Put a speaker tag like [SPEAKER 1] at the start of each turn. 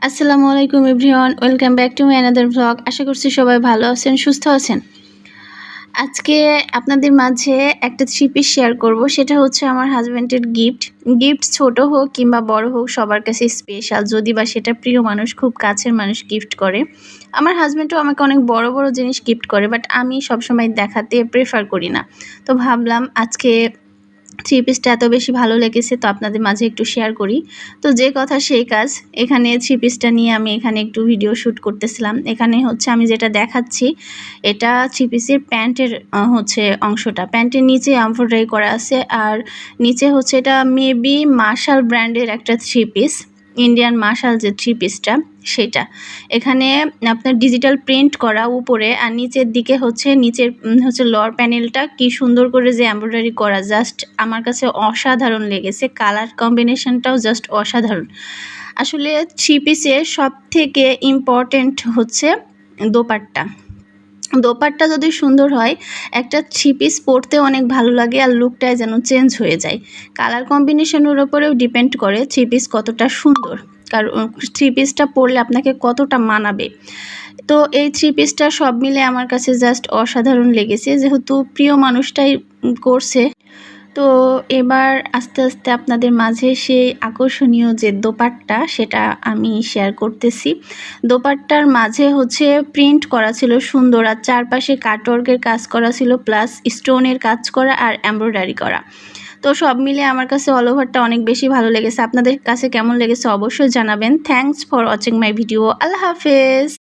[SPEAKER 1] আসসালামু আলাইকুম everyone, welcome back to my another blog. আশা করছি সবাই ভালো আছেন, সুস্থ আছেন। আজকে আপনাদের মাঝে একটা থ্রি পিস শেয়ার করব। সেটা হচ্ছে আমার হাজব্যান্ডের গিফট ছোট হোক কিংবা বড় হোক, সবার কাছে স্পেশাল। যদি বা সেটা প্রিয় মানুষ, খুব কাছের মানুষ গিফট করে। আমার হাজব্যান্ডও আমাকে অনেক বড় বড় জিনিস গিফট করে, বাট আমি সবসময় দেখাতে প্রেফার করি না। তো ভাবলাম আজকে থ্রি পিসটা এত বেশি ভালো লেগেছে, তো আপনাদের মাঝে একটু শেয়ার করি। তো যে কথা সেই কাজ, এখানে থ্রি পিসটা নিয়ে আমি এখানে একটু ভিডিও শ্যুট করতেছিলাম। এখানে হচ্ছে আমি যেটা দেখাচ্ছি, এটা থ্রি পিসের প্যান্টের হচ্ছে অংশটা। প্যান্টের নিচে এমব্রয়ডারি করা আছে, আর নিচে হচ্ছে এটা মেবি মার্শাল ব্র্যান্ডের একটা থ্রি পিস, ইন্ডিয়ান মার্শাল যে থ্রি পিসটা সেটা। এখানে আপনার ডিজিটাল প্রিন্ট করা উপরে, আর নিচের দিকে হচ্ছে হচ্ছে লোয়ার প্যানেলটা কি সুন্দর করে যে এমব্রয়ডারি করা, জাস্ট আমার কাছে অসাধারণ লেগেছে। কালার কম্বিনেশনটাও জাস্ট অসাধারণ। আসলে থ্রি পিসের সবথেকে ইম্পর্ট্যান্ট হচ্ছে দোপাট্টা যদি সুন্দর হয়, একটা থ্রি পিস পরতে অনেক ভালো লাগে, আর লুকটাই যেন চেঞ্জ হয়ে যায়। কালার কম্বিনেশনের উপরেও ডিপেন্ড করে থ্রি পিস কতটা সুন্দর, কারণ থ্রি পিসটা পরলে আপনাকে কতটা মানাবে। তো এই থ্রি পিসটা সব মিলে আমার কাছে জাস্ট অসাধারণ লেগেছে, যেহেতু প্রিয় মানুষটাই করছে। তো এবার আস্তে আস্তে আপনাদের মাঝে সেই আকর্ষণীয় যে দোপাট্টা, সেটা আমি শেয়ার করতেছি। দোপাট্টার মাঝে হচ্ছে প্রিন্ট করা ছিল সুন্দর, আর চারপাশে কাটওয়ার্কের কাজ করা ছিল, প্লাস স্টোনের কাজ করা আর এমব্রয়ডারি করা। তো সব মিলে আমার কাছে অল ওভারটা অনেক বেশি ভালো লেগেছে। আপনাদের কাছে কেমন লেগেছে অবশ্যই জানাবেন। Thanks for watching my video. আল্লাহ হাফেজ।